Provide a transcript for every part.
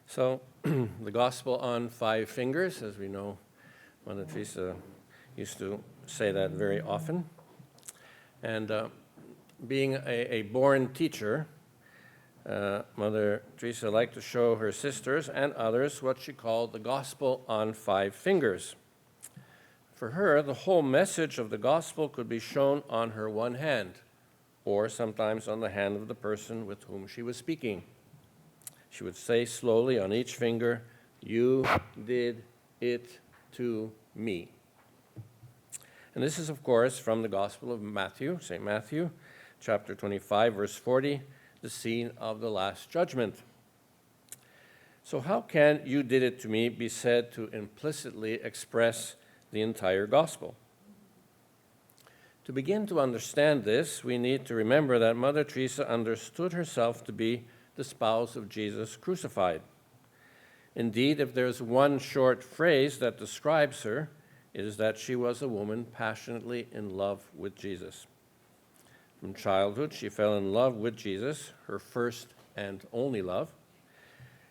So, the Gospel on 5 fingers, as we know, Mother Teresa used to say that very often. And being a born teacher, Mother Teresa liked to show her sisters and others what she called the Gospel on 5 fingers. For her, the whole message of the Gospel could be shown on her one hand, or sometimes on the hand of the person with whom she was speaking. She would say slowly on each finger, "You did it to me." And this is, of course, from the Gospel of Matthew, St. Matthew, chapter 25, verse 40, the scene of the Last Judgment. So how can "you did it to me" be said to implicitly express the entire Gospel? To begin to understand this, we need to remember that Mother Teresa understood herself to be the spouse of Jesus crucified. Indeed, if there's one short phrase that describes her, it is that she was a woman passionately in love with Jesus. From childhood, she fell in love with Jesus, her first and only love.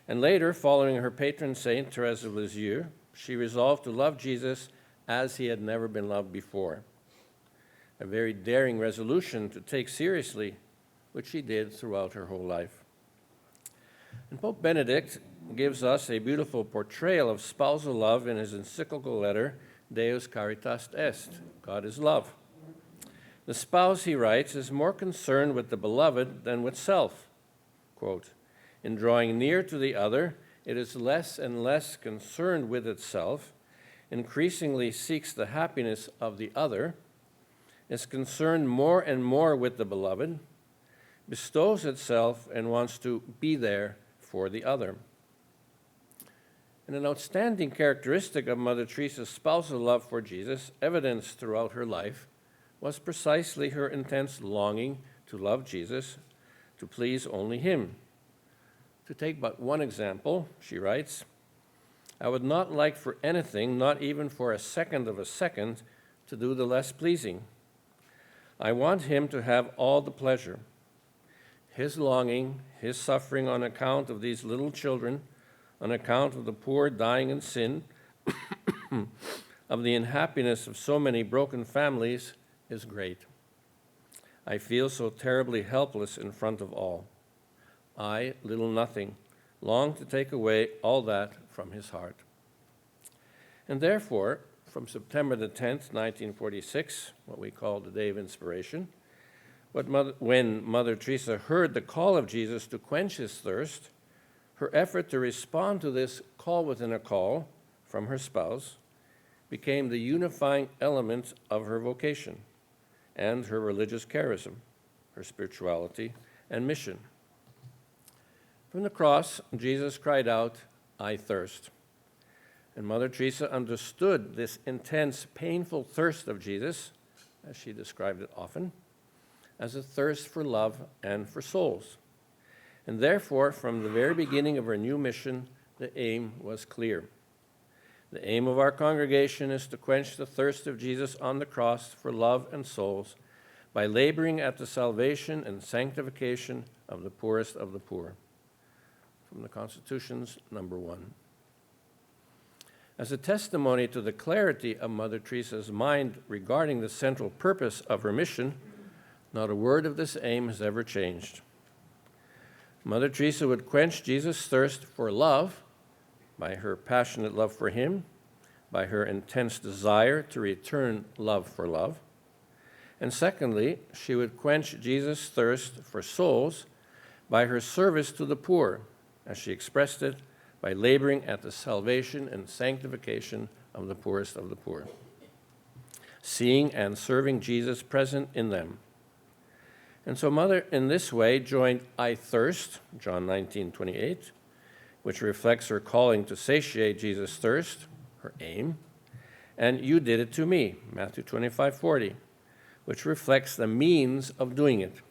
And later, following her patron saint, Teresa of Lisieux, she resolved to love Jesus as he had never been loved before. A very daring resolution to take seriously, which she did throughout her whole life. And Pope Benedict gives us a beautiful portrayal of spousal love in his encyclical letter, Deus Caritas Est, God is love. The spouse, he writes, is more concerned with the beloved than with self. Quote, "In drawing near to the other, it is less and less concerned with itself, increasingly seeks the happiness of the other, is concerned more and more with the beloved, bestows itself and wants to be there for the other." And an outstanding characteristic of Mother Teresa's spousal love for Jesus, evidenced throughout her life, was precisely her intense longing to love Jesus, to please only him. To take but one example, she writes, "I would not like for anything, not even for a second of a second, to do the less pleasing. I want him to have all the pleasure. His longing, his suffering on account of these little children, on account of the poor dying in sin, of the unhappiness of so many broken families, is great. I feel so terribly helpless in front of all. I, little nothing, long to take away all that from his heart." And therefore, from September the 10th, 1946, what we call the Day of Inspiration, when Mother Teresa heard the call of Jesus to quench his thirst, her effort to respond to this call within a call from her spouse became the unifying element of her vocation and her religious charism, her spirituality and mission. From the cross, Jesus cried out, "I thirst." And Mother Teresa understood this intense, painful thirst of Jesus, as she described it often, as a thirst for love and for souls. And therefore, from the very beginning of her new mission, the aim was clear. The aim of our congregation is to quench the thirst of Jesus on the cross for love and souls by laboring at the salvation and sanctification of the poorest of the poor. From the Constitutions, number 1. As a testimony to the clarity of Mother Teresa's mind regarding the central purpose of her mission, not a word of this aim has ever changed. Mother Teresa would quench Jesus' thirst for love by her passionate love for him, by her intense desire to return love for love. And secondly, she would quench Jesus' thirst for souls by her service to the poor, as she expressed it, by laboring at the salvation and sanctification of the poorest of the poor, seeing and serving Jesus present in them. And so Mother, in this way, joined "I thirst," John 19:28, which reflects her calling to satiate Jesus' thirst, her aim, and "You did it to me," Matthew 25:40, which reflects the means of doing it.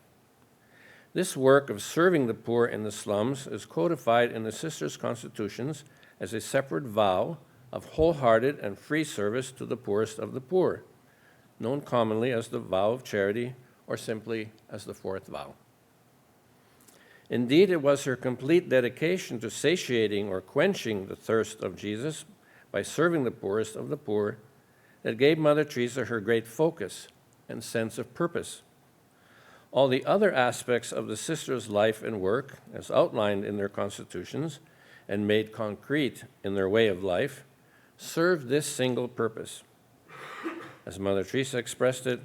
This work of serving the poor in the slums is codified in the Sisters' Constitutions as a separate vow of wholehearted and free service to the poorest of the poor, known commonly as the vow of charity or simply as the fourth vow. Indeed, it was her complete dedication to satiating or quenching the thirst of Jesus by serving the poorest of the poor that gave Mother Teresa her great focus and sense of purpose. All the other aspects of the sisters' life and work, as outlined in their constitutions and made concrete in their way of life, served this single purpose. As Mother Teresa expressed it,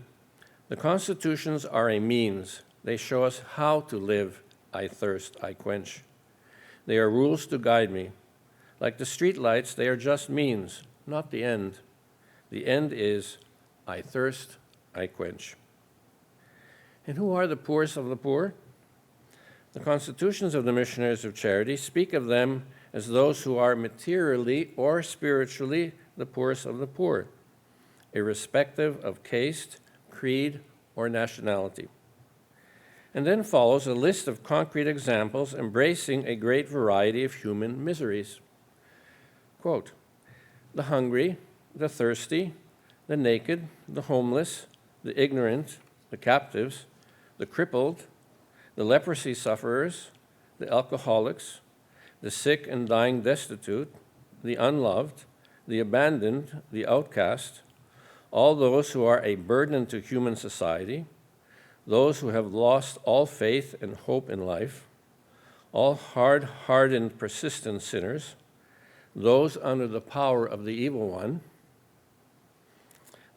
the constitutions are a means. They show us how to live. I thirst, I quench. They are rules to guide me. Like the street lights, they are just means, not the end. The end is, I thirst, I quench. And who are the poorest of the poor? The constitutions of the Missionaries of Charity speak of them as those who are materially or spiritually the poorest of the poor, irrespective of caste, creed, or nationality. And then follows a list of concrete examples embracing a great variety of human miseries. Quote, the hungry, the thirsty, the naked, the homeless, the ignorant, the captives, the crippled, the leprosy sufferers, the alcoholics, the sick and dying destitute, the unloved, the abandoned, the outcast, all those who are a burden to human society, those who have lost all faith and hope in life, all hard-hardened, persistent sinners, those under the power of the evil one,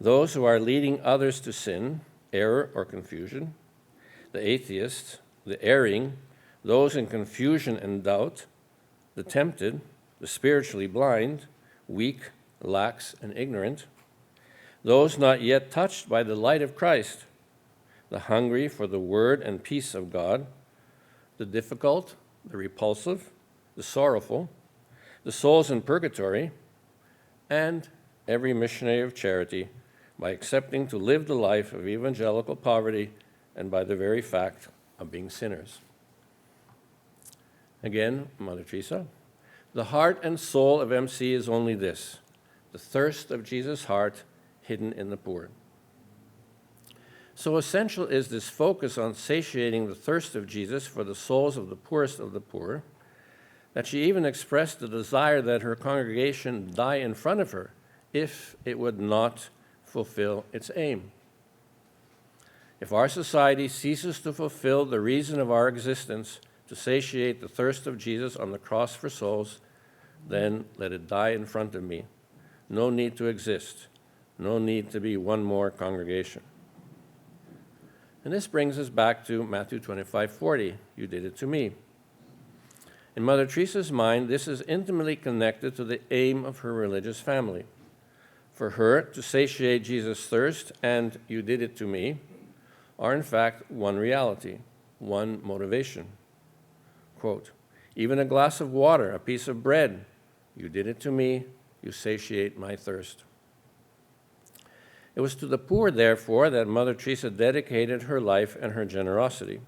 those who are leading others to sin, error, or confusion, the atheists, the erring, those in confusion and doubt, the tempted, the spiritually blind, weak, lax, and ignorant, those not yet touched by the light of Christ, the hungry for the word and peace of God, the difficult, the repulsive, the sorrowful, the souls in purgatory, and every missionary of charity by accepting to live the life of evangelical poverty and by the very fact of being sinners. Again, Mother Teresa, the heart and soul of MC is only this, the thirst of Jesus' heart hidden in the poor. So essential is this focus on satiating the thirst of Jesus for the souls of the poorest of the poor, that she even expressed the desire that her congregation die in front of her if it would not fulfill its aim. If our society ceases to fulfill the reason of our existence, to satiate the thirst of Jesus on the cross for souls, then let it die in front of me. No need to exist. No need to be one more congregation. And this brings us back to Matthew 25:40. You did it to me. In Mother Teresa's mind, this is intimately connected to the aim of her religious family. For her, to satiate Jesus' thirst and you did it to me are in fact one reality, one motivation. Quote, even a glass of water, a piece of bread, you did it to me, you satiate my thirst. It was to the poor, therefore, that Mother Teresa dedicated her life and her generosity.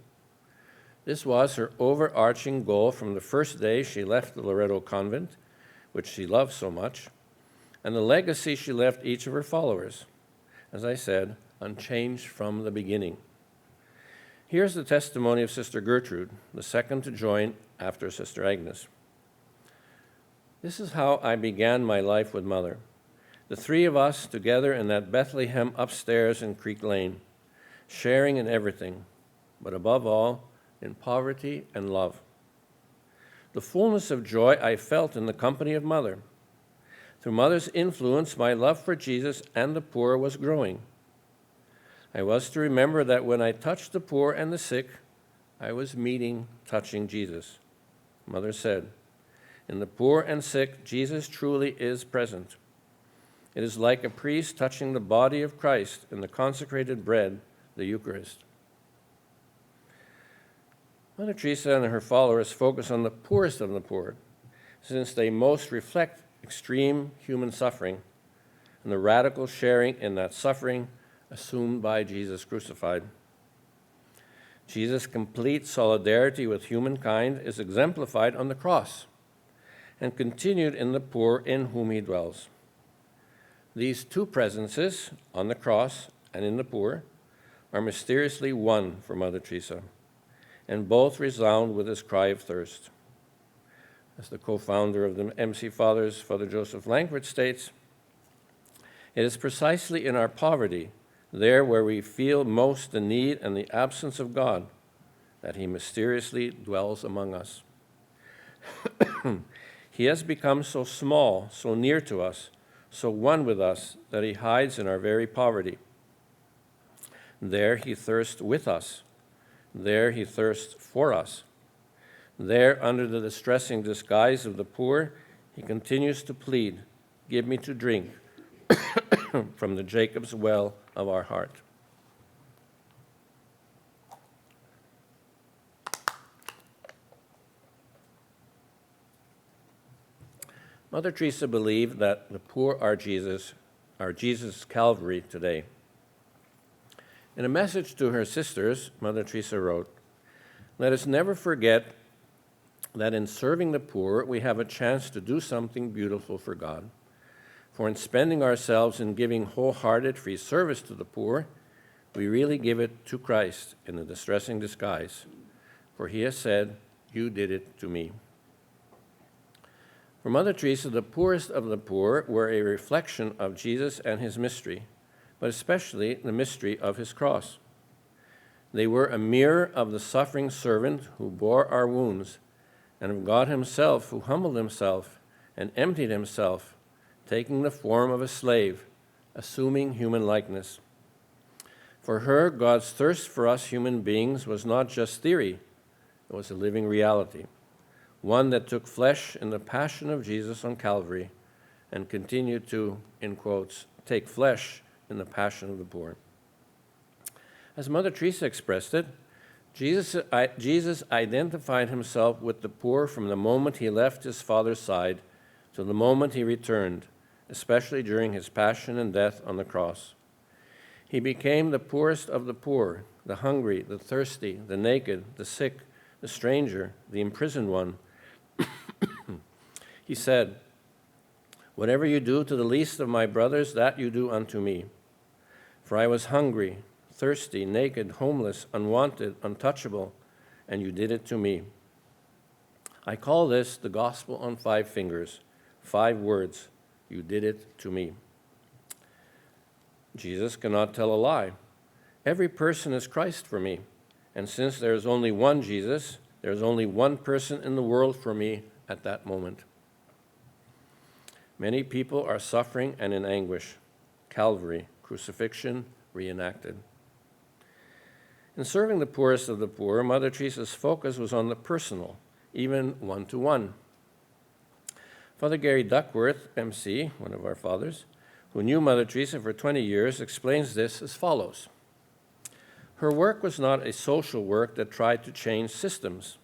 This was her overarching goal from the first day she left the Loreto convent, which she loved so much, and the legacy she left each of her followers, as I said, unchanged from the beginning. Here's the testimony of Sister Gertrude, the second to join after Sister Agnes. This is how I began my life with Mother. The three of us together in that Bethlehem upstairs in Creek Lane, sharing in everything, but above all, in poverty and love. The fullness of joy I felt in the company of Mother. Through Mother's influence, my love for Jesus and the poor was growing. I was to remember that when I touched the poor and the sick, I was touching Jesus. Mother said, in the poor and sick, Jesus truly is present. It is like a priest touching the body of Christ in the consecrated bread, the Eucharist. Mother Teresa and her followers focus on the poorest of the poor, since they most reflect extreme human suffering and the radical sharing in that suffering assumed by Jesus crucified. Jesus' complete solidarity with humankind is exemplified on the cross and continued in the poor in whom he dwells. These two presences, on the cross and in the poor, are mysteriously one for Mother Teresa. and both resound with his cry of thirst. As the co-founder of the MC Fathers, Father Joseph Langford states, it is precisely in our poverty, there where we feel most the need and the absence of God, that he mysteriously dwells among us. He has become so small, so near to us, so one with us, that he hides in our very poverty. There he thirsts with us. There he thirsts for us. There, under the distressing disguise of the poor, he continues to plead, give me to drink from the Jacob's well of our heart. Mother Teresa believed that the poor are Jesus' Calvary today. In a message to her sisters, Mother Teresa wrote, let us never forget that in serving the poor, we have a chance to do something beautiful for God. For in spending ourselves in giving wholehearted free service to the poor, we really give it to Christ in a distressing disguise. For he has said, you did it to me. For Mother Teresa, the poorest of the poor were a reflection of Jesus and his mystery, but especially the mystery of his cross. They were a mirror of the suffering servant who bore our wounds, and of God himself who humbled himself and emptied himself, taking the form of a slave, assuming human likeness. For her, God's thirst for us human beings was not just theory, it was a living reality, one that took flesh in the passion of Jesus on Calvary and continued to, in quotes, take flesh in the passion of the poor. As Mother Teresa expressed it, Jesus identified himself with the poor from the moment he left his Father's side to the moment he returned, especially during his passion and death on the cross. He became the poorest of the poor, the hungry, the thirsty, the naked, the sick, the stranger, the imprisoned one. He said, whatever you do to the least of my brothers, that you do unto me. For I was hungry, thirsty, naked, homeless, unwanted, untouchable, and you did it to me. I call this the gospel on 5 fingers, 5 words. You did it to me. Jesus cannot tell a lie. Every person is Christ for me, and since there is only one Jesus, there is only one person in the world for me at that moment. Many people are suffering and in anguish. Calvary, crucifixion, reenacted. In serving the poorest of the poor, Mother Teresa's focus was on the personal, even one-to-one. Father Gary Duckworth, MC, one of our fathers, who knew Mother Teresa for 20 years, explains this as follows. Her work was not a social work that tried to change systems.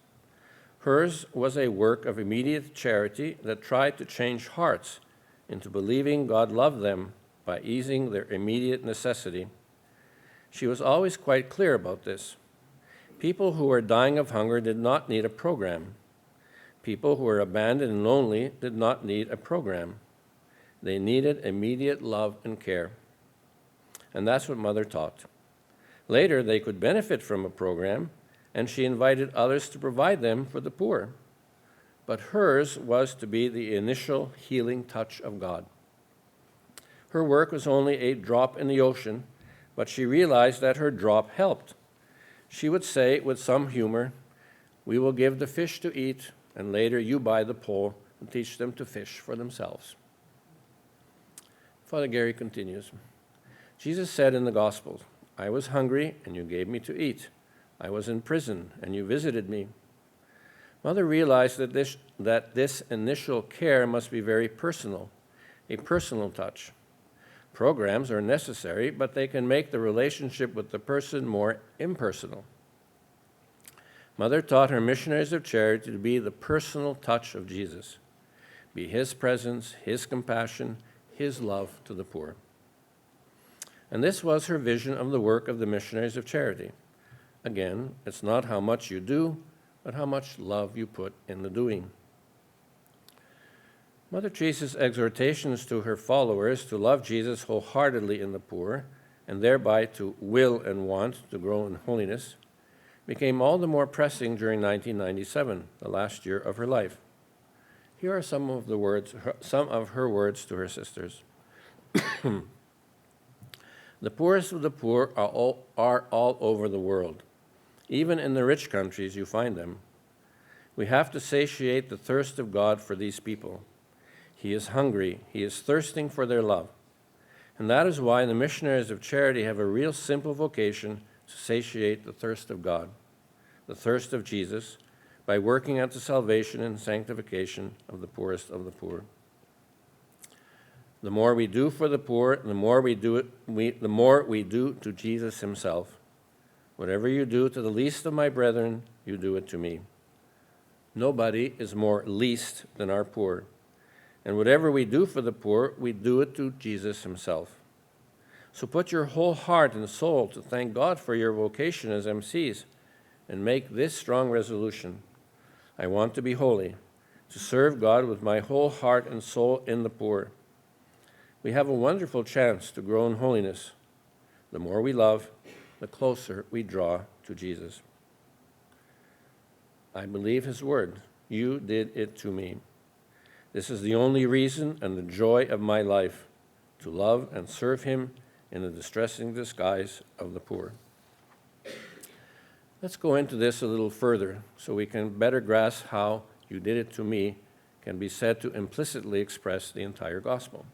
Hers was a work of immediate charity that tried to change hearts into believing God loved them by easing their immediate necessity. She was always quite clear about this. People who were dying of hunger did not need a program. People who were abandoned and lonely did not need a program. They needed immediate love and care. And that's what Mother taught. Later, they could benefit from a program, and she invited others to provide them for the poor. But hers was to be the initial healing touch of God. Her work was only a drop in the ocean, but she realized that her drop helped. She would say with some humor, we will give the fish to eat, and later you buy the pole and teach them to fish for themselves. Father Gary continues, Jesus said in the Gospels, I was hungry, and you gave me to eat. I was in prison, and you visited me. Mother realized that this initial care must be very personal, a personal touch. Programs are necessary, but they can make the relationship with the person more impersonal. Mother taught her missionaries of charity to be the personal touch of Jesus, be his presence, his compassion, his love to the poor. And this was her vision of the work of the missionaries of charity. Again, it's not how much you do, but how much love you put in the doing. Mother Teresa's exhortations to her followers to love Jesus wholeheartedly in the poor, and thereby to will and want to grow in holiness, became all the more pressing during 1997, the last year of her life. Here are some of her words to her sisters. The poorest of the poor are all over the world. Even in the rich countries you find them. We have to satiate the thirst of God for these people. He is hungry. He is thirsting for their love. And that is why the missionaries of charity have a real simple vocation to satiate the thirst of God, the thirst of Jesus, by working at the salvation and sanctification of the poorest of the poor. The more we do for the poor, the more we do to Jesus himself. Whatever you do to the least of my brethren, you do it to me. Nobody is more least than our poor. And whatever we do for the poor, we do it to Jesus himself. So put your whole heart and soul to thank God for your vocation as MCs and make this strong resolution. I want to be holy, to serve God with my whole heart and soul in the poor. We have a wonderful chance to grow in holiness. The more we love, the closer we draw to Jesus. I believe his word. You did it to me. This is the only reason and the joy of my life, to love and serve him in the distressing disguise of the poor. Let's go into this a little further so we can better grasp how you did it to me can be said to implicitly express the entire gospel.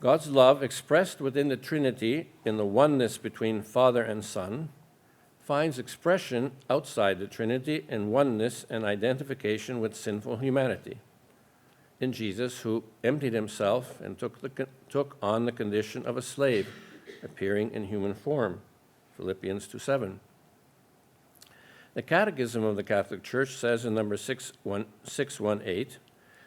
God's love expressed within the Trinity in the oneness between Father and Son finds expression outside the Trinity in oneness and identification with sinful humanity, in Jesus, who emptied himself and took on the condition of a slave, appearing in human form, Philippians 2:7. The Catechism of the Catholic Church says in number 618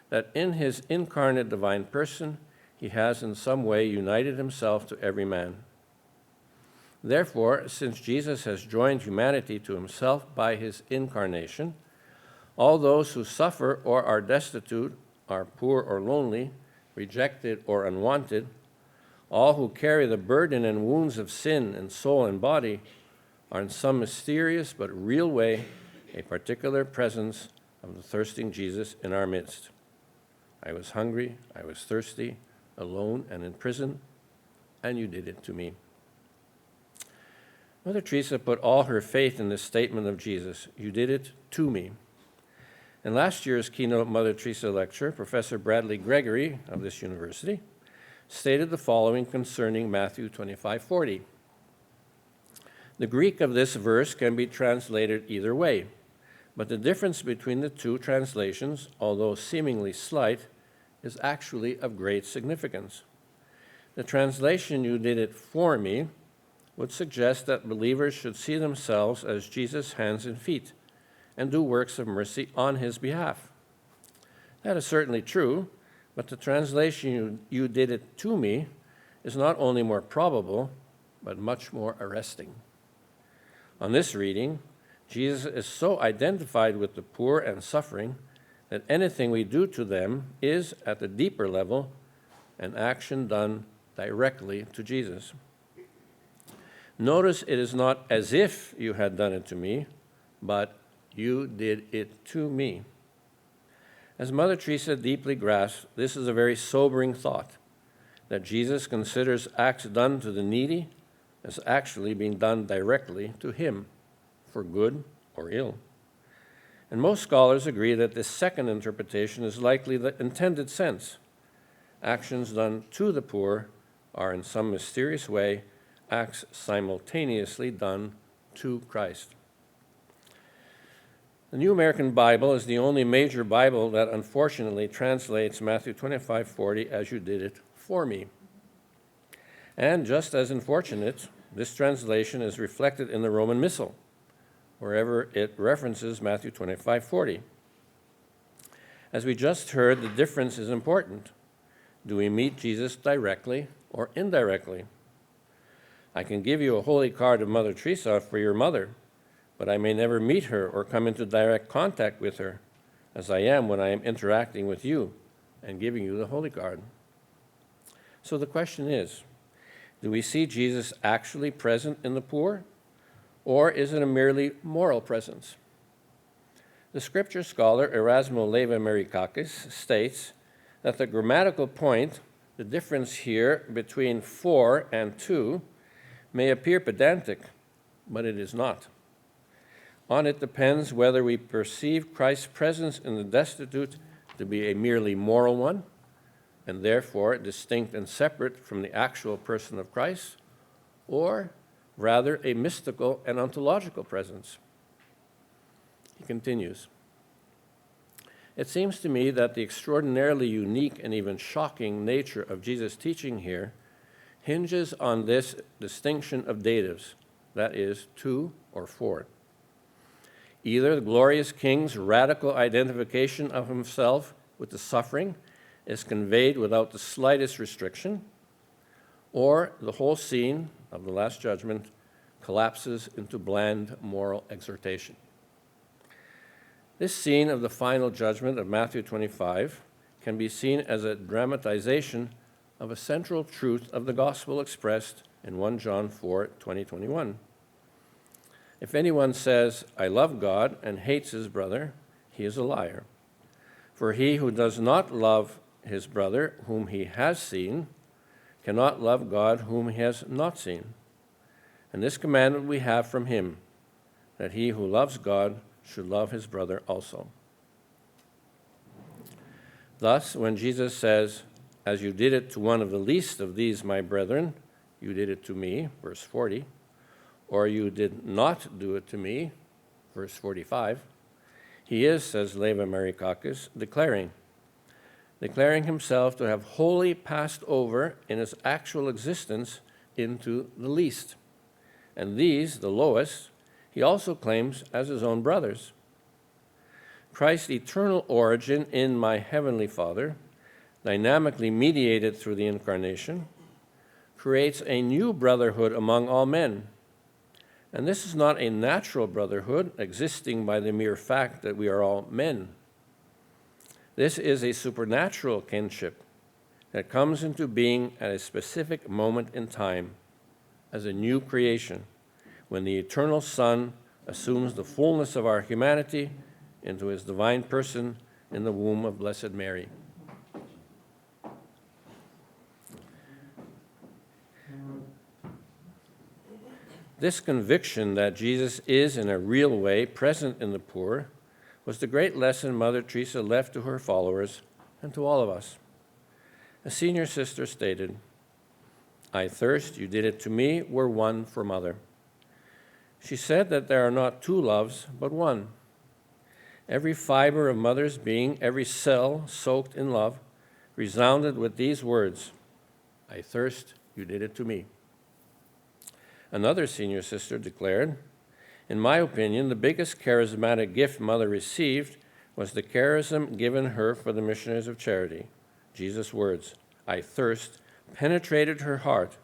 that in his incarnate divine person, he has in some way united himself to every man. Therefore, since Jesus has joined humanity to himself by his incarnation, all those who suffer or are destitute, are poor or lonely, rejected or unwanted, all who carry the burden and wounds of sin in soul and body, are in some mysterious but real way a particular presence of the thirsting Jesus in our midst. I was hungry, I was thirsty, alone and in prison, and you did it to me. Mother Teresa put all her faith in this statement of Jesus, you did it to me. In last year's keynote Mother Teresa lecture, Professor Bradley Gregory of this university stated the following concerning Matthew 25:40. The Greek of this verse can be translated either way, but the difference between the two translations, although seemingly slight, is actually of great significance. The translation, you did it for me, would suggest that believers should see themselves as Jesus' hands and feet and do works of mercy on his behalf. That is certainly true, but the translation, you did it to me, is not only more probable, but much more arresting. On this reading, Jesus is so identified with the poor and suffering that anything we do to them is, at the deeper level, an action done directly to Jesus. Notice it is not as if you had done it to me, but you did it to me. As Mother Teresa deeply grasped, this is a very sobering thought, that Jesus considers acts done to the needy as actually being done directly to him, for good or ill. And most scholars agree that this second interpretation is likely the intended sense. Actions done to the poor are in some mysterious way acts simultaneously done to Christ. The New American Bible is the only major Bible that unfortunately translates Matthew 25:40 as you did it for me. And just as unfortunate, this translation is reflected in the Roman Missal, wherever it references Matthew 25:40. As we just heard, the difference is important. Do we meet Jesus directly or indirectly? I can give you a holy card of Mother Teresa for your mother, but I may never meet her or come into direct contact with her, as I am when I am interacting with you and giving you the holy card. So the question is, do we see Jesus actually present in the poor, Or is it a merely moral presence? The scripture scholar Erasmo Leva Merikakis states that the grammatical point, the difference here between for and to, may appear pedantic, but it is not. On it depends whether we perceive Christ's presence in the destitute to be a merely moral one, and therefore distinct and separate from the actual person of Christ, or rather a mystical and ontological presence. He continues, "It seems to me that the extraordinarily unique and even shocking nature of Jesus' teaching here hinges on this distinction of datives, that is, to or for. Either the glorious King's radical identification of himself with the suffering is conveyed without the slightest restriction, or the whole scene of the Last Judgment collapses into bland moral exhortation." This scene of the final judgment of Matthew 25 can be seen as a dramatization of a central truth of the gospel expressed in 1 John 4:20-21. "If anyone says, 'I love God,' and hates his brother, he is a liar. For he who does not love his brother whom he has seen cannot love God whom he has not seen. And this commandment we have from him, that he who loves God should love his brother also." Thus, when Jesus says, "As you did it to one of the least of these, my brethren, you did it to me," verse 40, or "you did not do it to me," verse 45, he is, says Leva Merikakis, declaring himself to have wholly passed over in his actual existence into the least. And these, the lowest, he also claims as his own brothers. Christ's eternal origin in my heavenly Father, dynamically mediated through the incarnation, creates a new brotherhood among all men. And this is not a natural brotherhood existing by the mere fact that we are all men. This is a supernatural kinship that comes into being at a specific moment in time as a new creation, when the eternal Son assumes the fullness of our humanity into his divine person in the womb of Blessed Mary. This conviction that Jesus is in a real way present in the poor was the great lesson Mother Teresa left to her followers and to all of us. A senior sister stated, "I thirst, you did it to me, were one for Mother." She said that there are not two loves, but one. Every fiber of Mother's being, every cell soaked in love, resounded with these words, "I thirst, you did it to me." Another senior sister declared, "In my opinion, the biggest charismatic gift Mother received was the charism given her for the Missionaries of Charity. Jesus' words, 'I thirst,' penetrated her heart,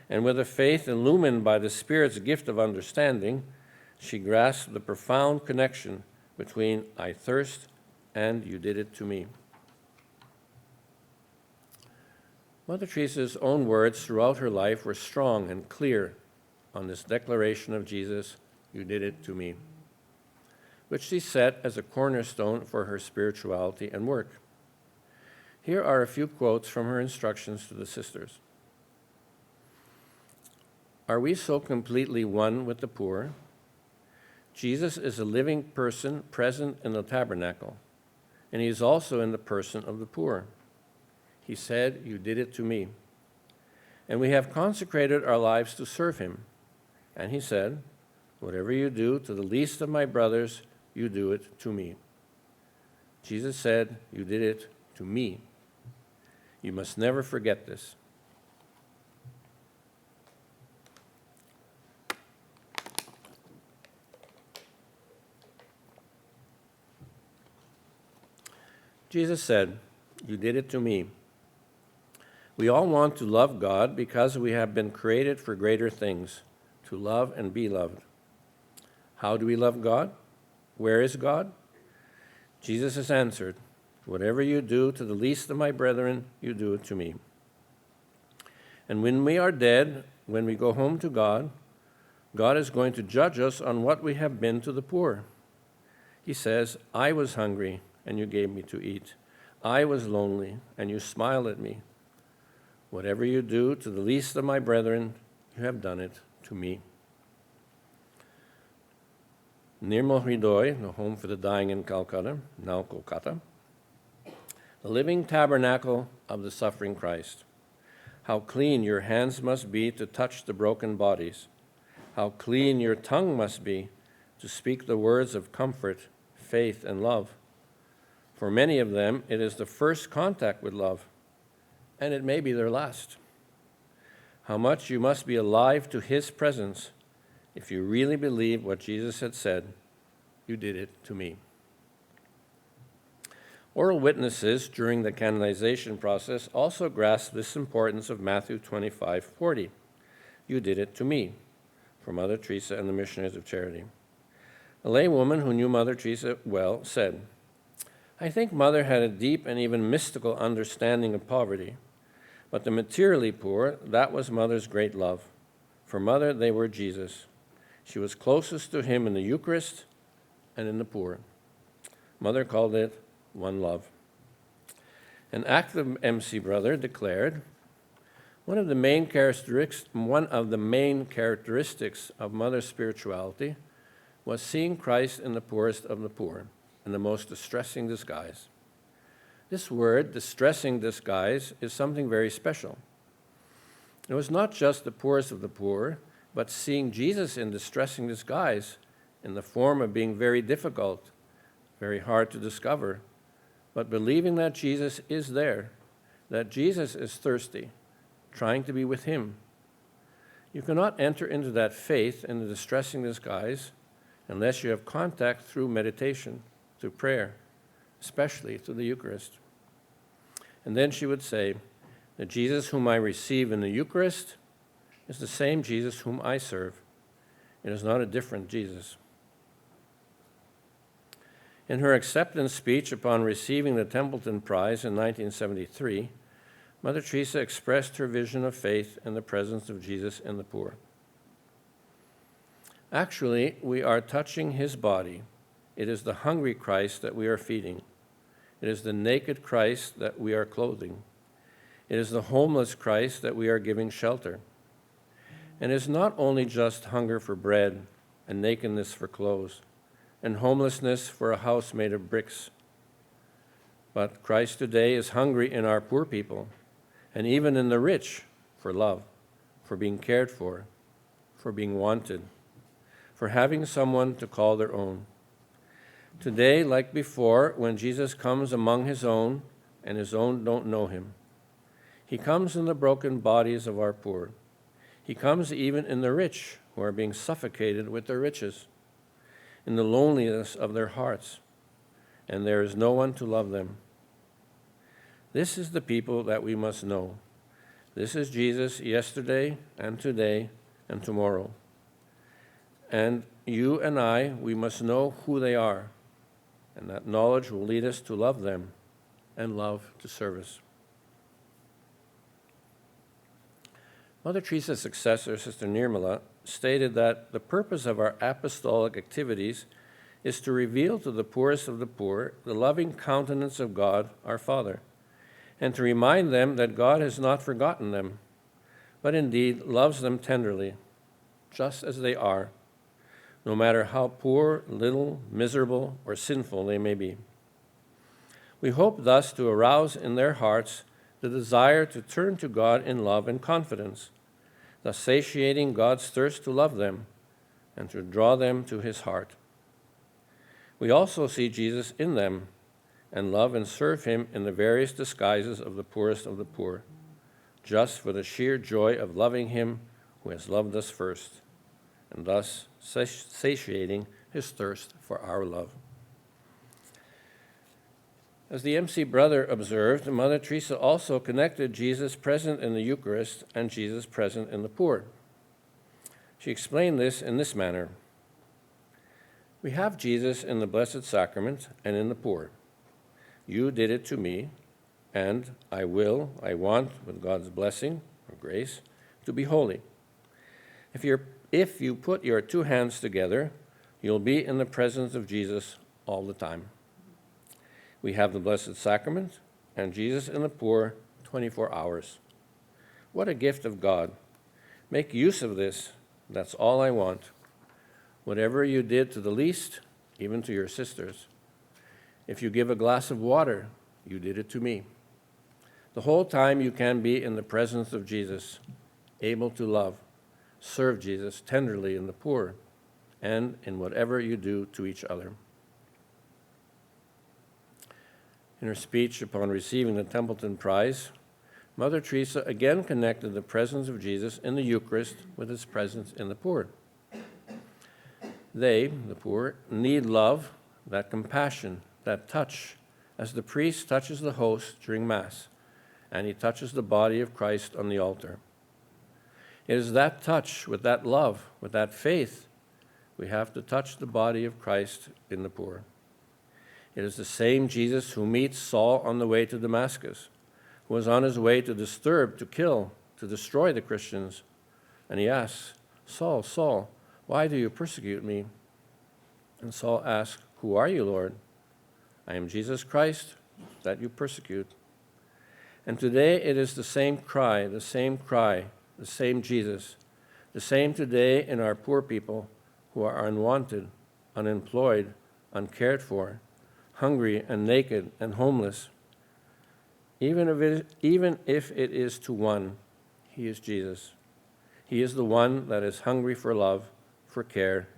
and with a faith illumined by the Spirit's gift of understanding, she grasped the profound connection between 'I thirst' and 'you did it to me.'" Mother Teresa's own words throughout her life were strong and clear on this declaration of Jesus, "You did it to me," which she set as a cornerstone for her spirituality and work. Here are a few quotes from her instructions to the sisters. "Are we so completely one with the poor? Jesus is a living person present in the tabernacle, and he is also in the person of the poor. He said, 'You did it to me.' And we have consecrated our lives to serve him. And he said, 'Whatever you do to the least of my brothers, you do it to me.' Jesus said, 'You did it to me.' You must never forget this." Jesus said, "You did it to me." We all want to love God because we have been created for greater things, to love and be loved. How do we love God? Where is God? Jesus has answered, "Whatever you do to the least of my brethren, you do it to me." And when we are dead, when we go home to God, God is going to judge us on what we have been to the poor. He says, I was hungry, and you gave me to eat. I was lonely, and you smiled at me. Whatever you do to the least of my brethren, you have done it to me. Nirmal Hridoy, the home for the dying in Calcutta, now Kolkata. The living tabernacle of the suffering Christ. How clean your hands must be to touch the broken bodies. How clean your tongue must be to speak the words of comfort, faith, and love. For many of them, it is the first contact with love, and it may be their last. How much you must be alive to his presence if you really believe what Jesus had said, you did it to me. Oral witnesses during the canonization process also grasped this importance of Matthew 25:40. You did it to me, for Mother Teresa and the Missionaries of Charity. A laywoman who knew Mother Teresa well said, I think Mother had a deep and even mystical understanding of poverty, but the materially poor, that was Mother's great love. For Mother, they were Jesus. She was closest to him in the Eucharist and in the poor. Mother called it one love. An active MC brother declared, one of the main characteristics of Mother's spirituality was seeing Christ in the poorest of the poor, in the most distressing disguise. This word, distressing disguise, is something very special. It was not just the poorest of the poor, but seeing Jesus in distressing disguise, in the form of being very difficult, very hard to discover, but believing that Jesus is there, that Jesus is thirsty, trying to be with him. You cannot enter into that faith in the distressing disguise unless you have contact through meditation, through prayer, especially through the Eucharist. And then she would say, the Jesus whom I receive in the Eucharist is the same Jesus whom I serve. It is not a different Jesus. In her acceptance speech upon receiving the Templeton Prize in 1973, Mother Teresa expressed her vision of faith in the presence of Jesus in the poor. Actually, we are touching his body. It is the hungry Christ that we are feeding. It is the naked Christ that we are clothing. It is the homeless Christ that we are giving shelter. And it is not only just hunger for bread and nakedness for clothes and homelessness for a house made of bricks. But Christ today is hungry in our poor people and even in the rich for love, for being cared for being wanted, for having someone to call their own. Today, like before, when Jesus comes among his own and his own don't know him, he comes in the broken bodies of our poor. He comes even in the rich who are being suffocated with their riches, in the loneliness of their hearts, and there is no one to love them. This is the people that we must know. This is Jesus yesterday and today and tomorrow. And you and I, we must know who they are, and that knowledge will lead us to love them and love to service. Mother Teresa's successor, Sister Nirmala, stated that the purpose of our apostolic activities is to reveal to the poorest of the poor the loving countenance of God, our Father, and to remind them that God has not forgotten them, but indeed loves them tenderly, just as they are, no matter how poor, little, miserable, or sinful they may be. We hope thus to arouse in their hearts the desire to turn to God in love and confidence, thus satiating God's thirst to love them and to draw them to his heart. We also see Jesus in them and love and serve him in the various disguises of the poorest of the poor, just for the sheer joy of loving him who has loved us first, and thus satiating his thirst for our love. As the MC brother observed, Mother Teresa also connected Jesus present in the Eucharist and Jesus present in the poor. She explained this in this manner. We have Jesus in the Blessed Sacrament and in the poor. You did it to me, and I want, with God's blessing or grace, to be holy. If if you put your two hands together, you'll be in the presence of Jesus all the time. We have the Blessed Sacrament and Jesus in the poor 24 hours. What a gift of God. Make use of this. That's all I want. Whatever you did to the least, even to your sisters. If you give a glass of water, you did it to me. The whole time you can be in the presence of Jesus, able to love, serve Jesus tenderly in the poor, and in whatever you do to each other. In her speech upon receiving the Templeton Prize, Mother Teresa again connected the presence of Jesus in the Eucharist with his presence in the poor. They, the poor, need love, that compassion, that touch, as the priest touches the host during Mass, and he touches the body of Christ on the altar. It is that touch, with that love, with that faith, we have to touch the body of Christ in the poor. It is the same Jesus who meets Saul on the way to Damascus, who was on his way to disturb, to kill, to destroy the Christians. And he asks, Saul, Saul, why do you persecute me? And Saul asks, who are you, Lord? I am Jesus Christ that you persecute. And today it is the same cry, the same Jesus, the same today in our poor people who are unwanted, unemployed, uncared for, hungry and naked and homeless. Even if it is to one, he is Jesus. He is the one that is hungry for love, for care,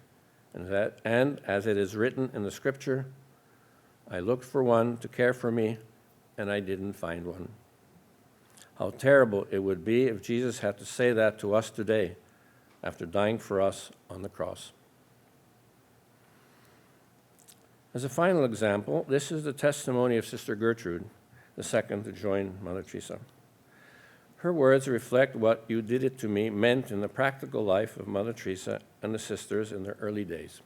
and as it is written in the Scripture, I looked for one to care for me, and I didn't find one. How terrible it would be if Jesus had to say that to us today, after dying for us on the cross. As a final example, this is the testimony of Sister Gertrude, the second to join Mother Teresa. Her words reflect what "you did it to me" meant in the practical life of Mother Teresa and the sisters in their early days.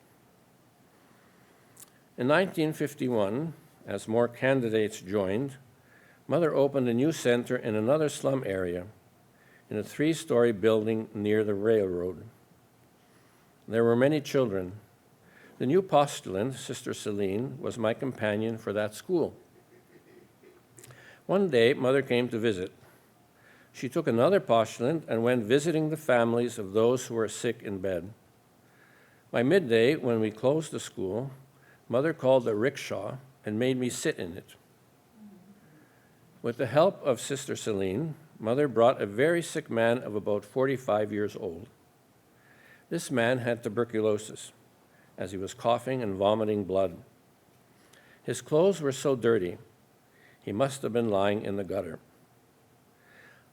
In 1951, as more candidates joined, Mother opened a new center in another slum area, in a 3-story building near the railroad. There were many children. The new postulant, Sister Celine, was my companion for that school. One day, Mother came to visit. She took another postulant and went visiting the families of those who were sick in bed. By midday, when we closed the school, Mother called a rickshaw and made me sit in it. With the help of Sister Celine, Mother brought a very sick man of about 45 years old. This man had tuberculosis, as he was coughing and vomiting blood. His clothes were so dirty, he must have been lying in the gutter.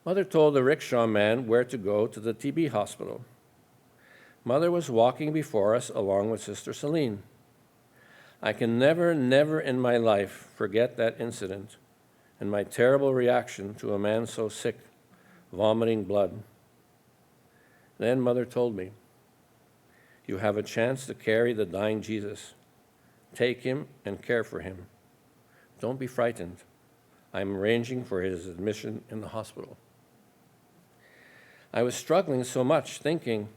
Mother told the rickshaw man where to go to the TB hospital. Mother was walking before us along with Sister Celine. I can never in my life forget that incident and my terrible reaction to a man so sick, vomiting blood. Then Mother told me, you have a chance to carry the dying Jesus. Take him and care for him. Don't be frightened. I'm arranging for his admission in the hospital. I was struggling so much, thinking,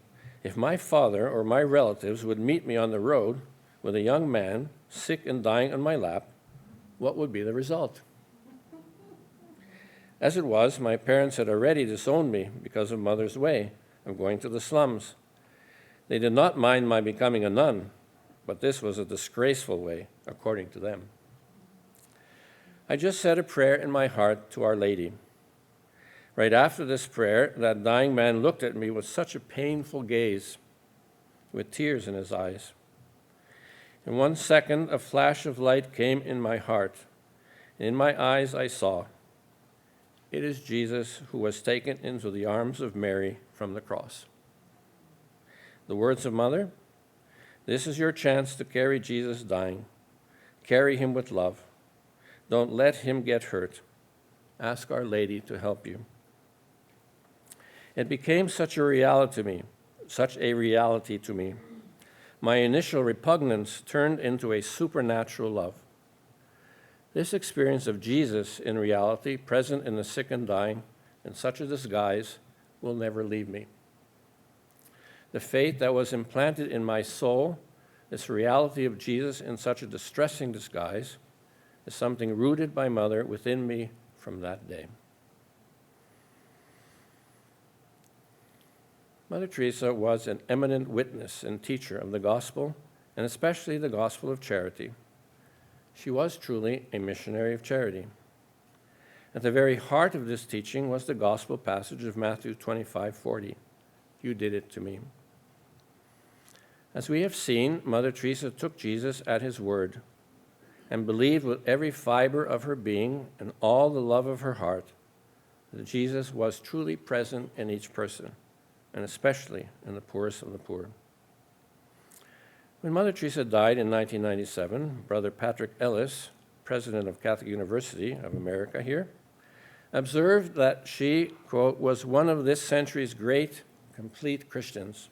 if my father or my relatives would meet me on the road with a young man, sick and dying on my lap, what would be the result? As it was, my parents had already disowned me because of Mother's way of going to the slums. They did not mind my becoming a nun, but this was a disgraceful way, according to them. I just said a prayer in my heart to Our Lady. Right after this prayer, that dying man looked at me with such a painful gaze, with tears in his eyes. In 1 second, a flash of light came in my heart. In my eyes, I saw, it is Jesus who was taken into the arms of Mary from the cross. The words of Mother, this is your chance to carry Jesus dying. Carry him with love. Don't let him get hurt. Ask Our Lady to help you. It became such a reality to me. My initial repugnance turned into a supernatural love. This experience of Jesus in reality, present in the sick and dying, in such a disguise, will never leave me. the faith that was implanted in my soul, this reality of Jesus in such a distressing disguise, is something rooted by Mother within me from that day. Mother Teresa was an eminent witness and teacher of the gospel, and especially the gospel of charity. She was truly a missionary of charity. At the very heart of this teaching was the gospel passage of Matthew 25:40. You did it to me. As we have seen, Mother Teresa took Jesus at his word and believed with every fiber of her being and all the love of her heart that Jesus was truly present in each person, and especially in the poorest of the poor. When Mother Teresa died in 1997, Brother Patrick Ellis, president of Catholic University of America here, observed that she, quote, was one of this century's great, complete Christians.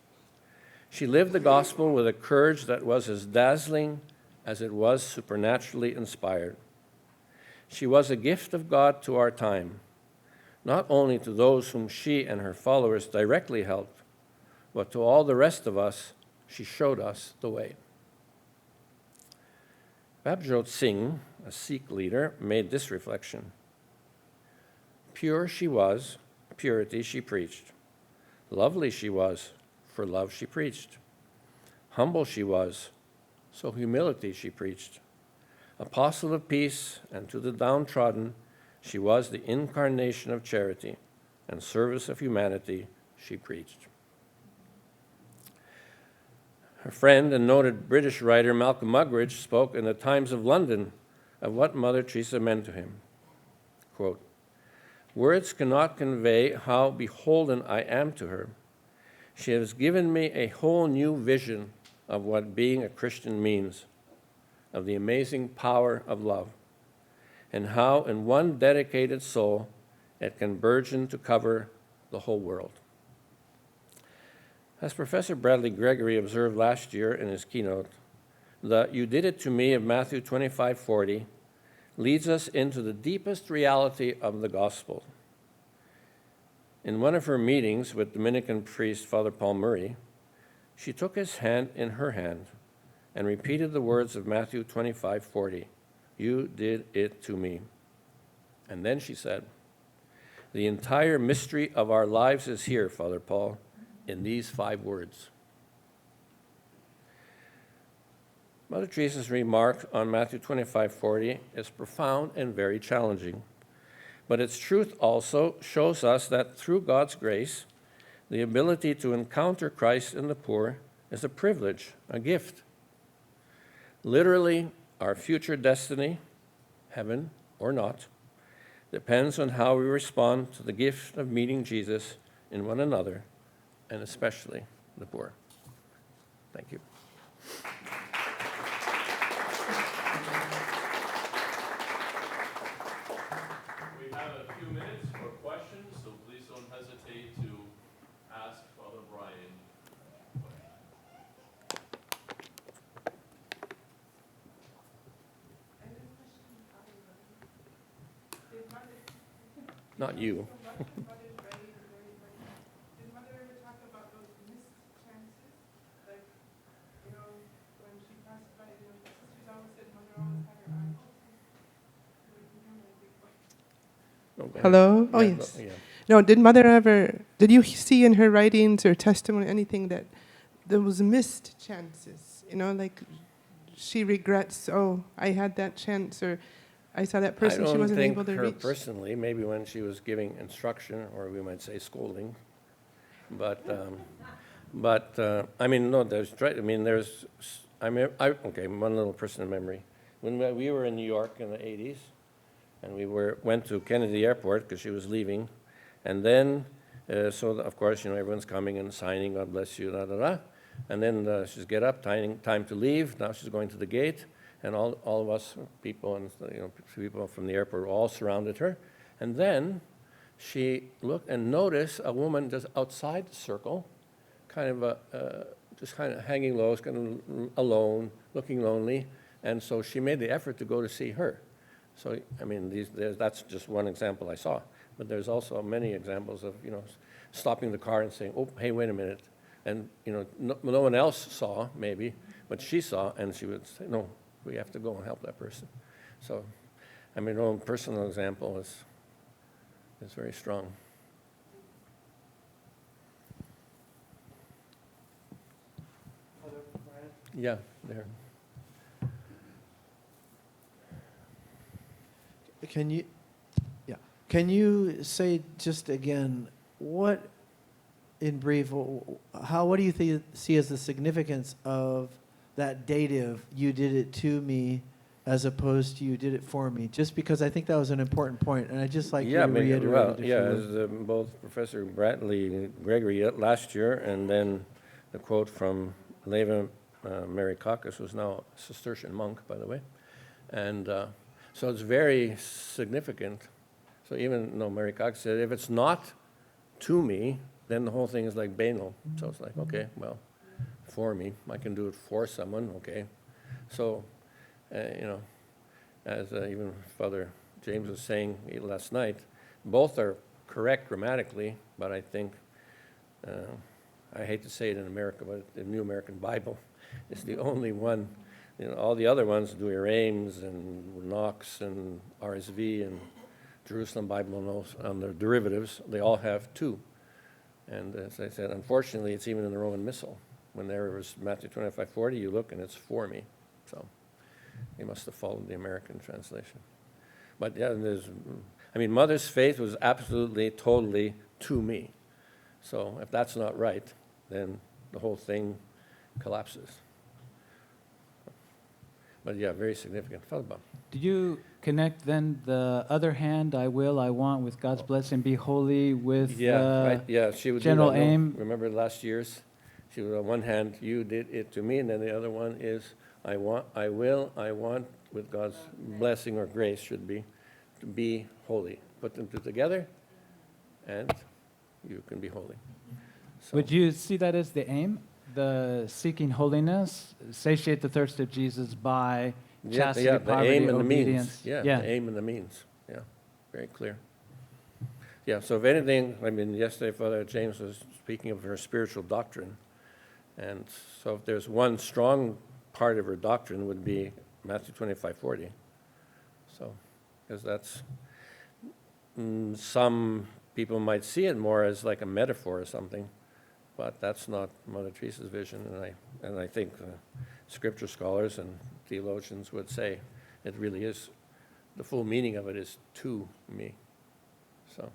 She lived the gospel with a courage that was as dazzling as it was supernaturally inspired. She was a gift of God to our time, not only to those whom she and her followers directly helped, but to all the rest of us, she showed us the way. Babjot Singh, a Sikh leader, made this reflection. Pure she was, purity she preached. Lovely she was, for love she preached. Humble she was, so humility she preached. Apostle of peace, and to the downtrodden, she was the incarnation of charity, and service of humanity she preached. Her friend and noted British writer Malcolm Muggeridge spoke in the Times of London of what Mother Teresa meant to him. Quote, words cannot convey how beholden I am to her. She has given me a whole new vision of what being a Christian means, of the amazing power of love, and how in one dedicated soul it can burgeon to cover the whole world. As Professor Bradley Gregory observed last year in his keynote, the "You did it to me" of Matthew 25:40 leads us into the deepest reality of the gospel. In one of her meetings with Dominican priest Father Paul Murray, she took his hand in her hand and repeated the words of Matthew 25:40, you did it to me. And then she said, the entire mystery of our lives is here, Father Paul, in these 5 words. Mother Teresa's remark on Matthew 25:40 is profound and very challenging, but its truth also shows us that through God's grace, the ability to encounter Christ in the poor is a privilege, a gift. Literally, our future destiny, heaven or not, depends on how we respond to the gift of meeting Jesus in one another, and especially the poor. Thank you. We have a few minutes for questions, so please don't hesitate to ask Father Brian. Not you. Hello? Oh, yes. No, did you see in her writings or testimony anything that there was missed chances? You know, like she regrets, oh, I had that chance, or I saw that person she wasn't able to reach? I don't think her personally, maybe when she was giving instruction, or we might say scolding. But I mean, no, okay, one little personal memory. When we were in New York in the 80s, and we went to Kennedy Airport because she was leaving, and then, so of course, you know, everyone's coming and signing, God bless you, da da da, and then she's get up, time to leave. Now she's going to the gate, and all of us people, and you know, people from the airport all surrounded her, and then she looked and noticed a woman just outside the circle, kind of just kind of hanging low, kind of alone, looking lonely, and so she made the effort to go to see her. So, I mean, that's just one example I saw. But there's also many examples of, you know, stopping the car and saying, oh, hey, wait a minute. And, no one else saw, maybe, but she saw, and she would say, no, we have to go and help that person. So, her own personal example is very strong. Yeah, there. Can you say just again, what, in brief, what do you see as the significance of that dative, you did it to me, as opposed to you did it for me? Just because I think that was an important point, and I'd just like you to reiterate it. As both Professor Bradley and Gregory last year, and then the quote from Leva Marikakis, who's now a Cistercian monk, by the way. And so it's very significant. So even though Marikakis said, if it's not to me, then the whole thing is like banal. So it's like, okay, well, for me, I can do it for someone, okay. So, as even Father James was saying last night, both are correct grammatically, but I think, I hate to say it in America, but the New American Bible is the only one. All the other ones, Douay-Rheims and Knox and RSV and Jerusalem Bible on their derivatives, they all have two. And as I said, unfortunately, it's even in the Roman Missal. When there was Matthew 25:40, you look and it's for me. So they must have followed the American translation. But yeah, Mother's faith was absolutely, totally to me. So if that's not right, then the whole thing collapses. But yeah, very significant. Father Bob. Did you connect then the other hand, I will, I want, with God's blessing, be holy, with right. Yeah, she would general do that. aim? Remember last year's? She would, on one hand, you did it to me, and then the other one is, I want, with God's blessing or grace should be, to be holy. Put them two together, and you can be holy. So, Would you see that as the aim? The seeking holiness, satiate the thirst of Jesus by chastity, the poverty, aim and obedience. the means. Yeah, the aim and the means. Yeah, very clear. Yeah, so if anything, yesterday Father James was speaking of her spiritual doctrine. And so if there's one strong part of her doctrine would be Matthew 25:40. So, because that's, some people might see it more as like a metaphor or something, but that's not Mother Teresa's vision, and I think scripture scholars and theologians would say it really is, the full meaning of it is to me. So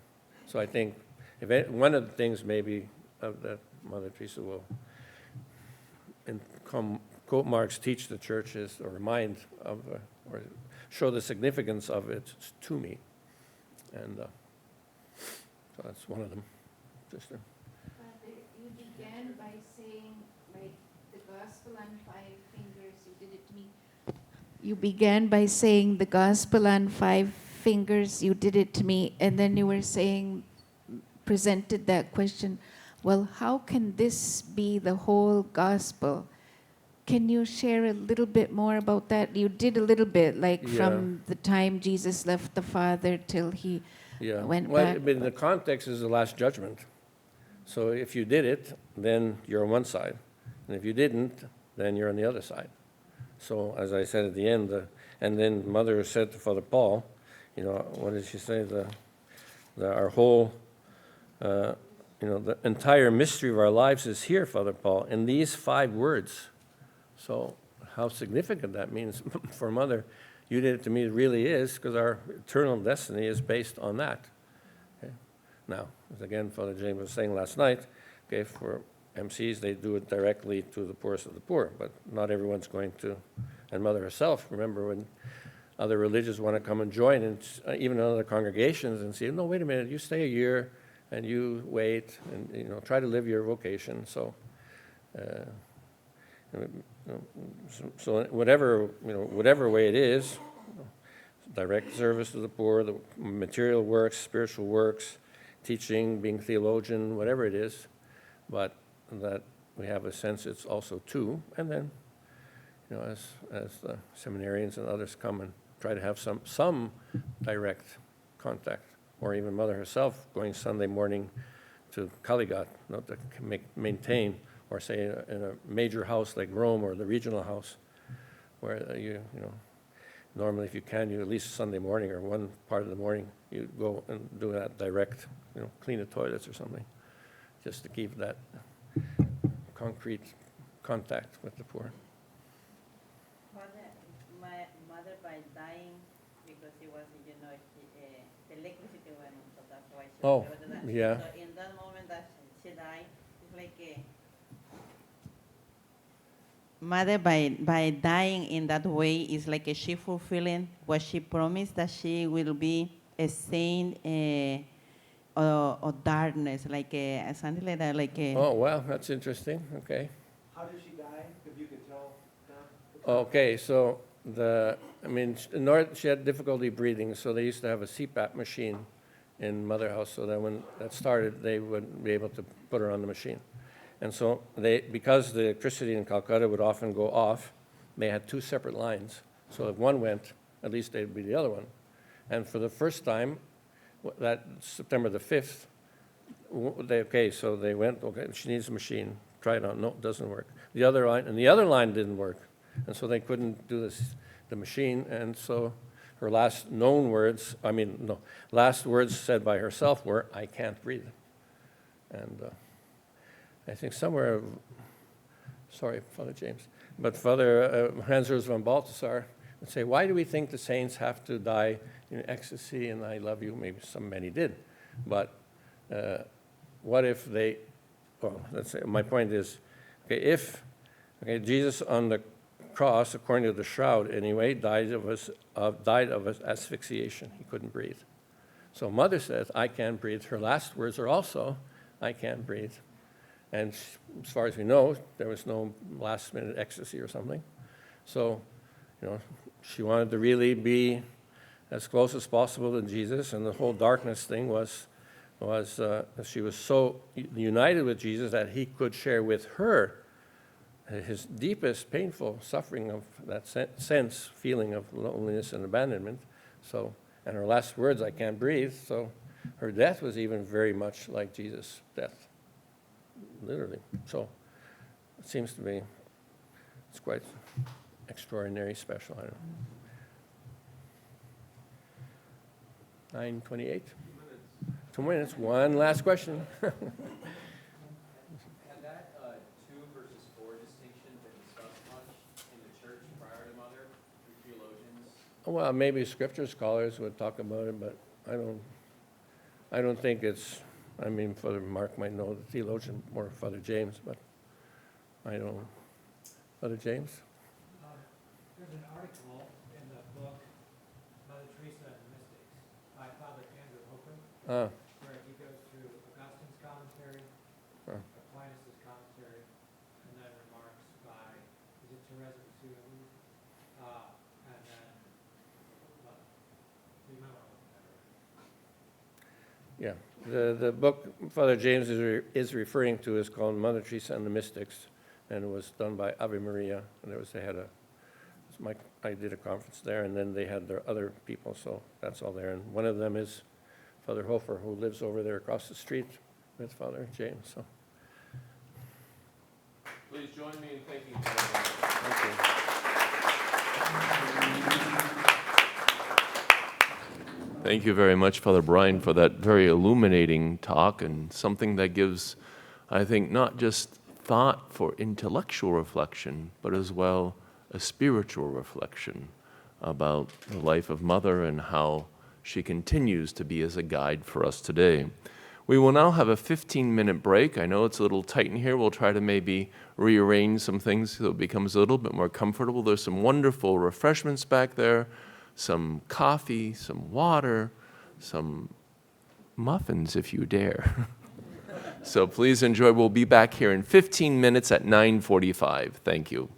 I think one of the things maybe that Mother Teresa will, in quote marks, teach the church is, or remind of, or show the significance of it to me, and so that's one of them, Sister. You began by saying, like, the gospel on 5 fingers, you did it to me. You began by saying the gospel on 5 fingers, you did it to me, and then you were saying, presented that question, well, how can this be the whole gospel? Can you share a little bit more about that? You did a little bit, like from the time Jesus left the Father till he went back. But the context is the Last Judgment. So if you did it, then you're on one side. And if you didn't, then you're on the other side. So as I said at the end, and then Mother said to Father Paul, what did she say? Our whole, the entire mystery of our lives is here, Father Paul, in these 5 words. So how significant that means for Mother. You did it to me really is, because our eternal destiny is based on that. Okay? Now, as again, Father James was saying last night, okay, for MCs, they do it directly to the poorest of the poor, but not everyone's going to. And Mother herself, remember when other religions want to come and join, and even other congregations, and say, no, wait a minute, you stay a year, and you wait, and try to live your vocation. So, so whatever way it is, direct service to the poor, the material works, spiritual works, teaching, being theologian, whatever it is, but that we have a sense it's also too, and then, as the seminarians and others come and try to have some direct contact, or even Mother herself going Sunday morning to Calcutta, to maintain or say in a major house like Rome or the regional house, where you know, normally if you can, you at least Sunday morning or one part of the morning, you go and do that direct, you know, clean the toilets or something, just to keep that concrete contact with the poor. Father, my mother by dying because it was, you know, the electricity went on, so that's why she Oh, was able to die. yeah. So in that moment that she died, it's like mother by dying in that way is like she fulfilling what she promised that she will be a saint of darkness, like something like that, like Oh, wow, that's interesting, okay. How did she die, if you could tell? Okay, so she had difficulty breathing, so they used to have a CPAP machine in Mother House, so that when that started, they would be able to put her on the machine. And so because the electricity in Calcutta would often go off, they had two separate lines. So if one went, at least they'd be the other one. And for the first time, that September the 5th, so they went, okay, she needs a machine, try it on, no, it doesn't work. The other line didn't work. And so they couldn't do the machine, and so her last words said by herself were, "I can't breathe." And I think somewhere, sorry, Father James, but Father Hans-Urs von Balthasar would say, why do we think the saints have to die in ecstasy and I love you? Maybe many did, but what if they, well, let's say, my point is, Jesus on the cross, according to the shroud anyway, died of asphyxiation. He couldn't breathe. So Mother says, I can't breathe. Her last words are also, I can't breathe. And as far as we know, there was no last-minute ecstasy or something. So, you know, she wanted to really be as close as possible to Jesus, and the whole darkness thing was she was so united with Jesus that he could share with her his deepest painful suffering of that feeling of loneliness and abandonment. So, and her last words, I can't breathe. So her death was even very much like Jesus' death, literally. So it seems to me it's quite extraordinary, special. I don't know. 9:28. 2 minutes. One last question. Had that 2 versus 4 distinction been discussed much in the church prior to Mother through theologians? Well, maybe scripture scholars would talk about it, but I don't think it's, Father Mark might know the theologian or Father James, but I don't. Father James? There's an article in the book Mother Teresa and the Mystics by Father Andrew Hofer, where he goes through Augustine's commentary, Aquinas' commentary, and then remarks by, is it Teresa of Avila? And then, you might want to look at that. Yeah. The book Father James is referring to is called Mother Teresa and the Mystics, and it was done by Ave Maria, and I did a conference there, and then they had their other people, so that's all there. And one of them is Father Hofer, who lives over there across the street with Father James. So. Please join me in thanking Father. Thank you. Thank you very much, Father Brian, for that very illuminating talk, and something that gives, I think, not just thought for intellectual reflection, but as well a spiritual reflection about the life of Mother and how she continues to be as a guide for us today. We will now have a 15-minute break. I know it's a little tight in here. We'll try to maybe rearrange some things so it becomes a little bit more comfortable. There's some wonderful refreshments back there, some coffee, some water, some muffins if you dare. So please enjoy. We'll be back here in 15 minutes at 9:45. Thank you.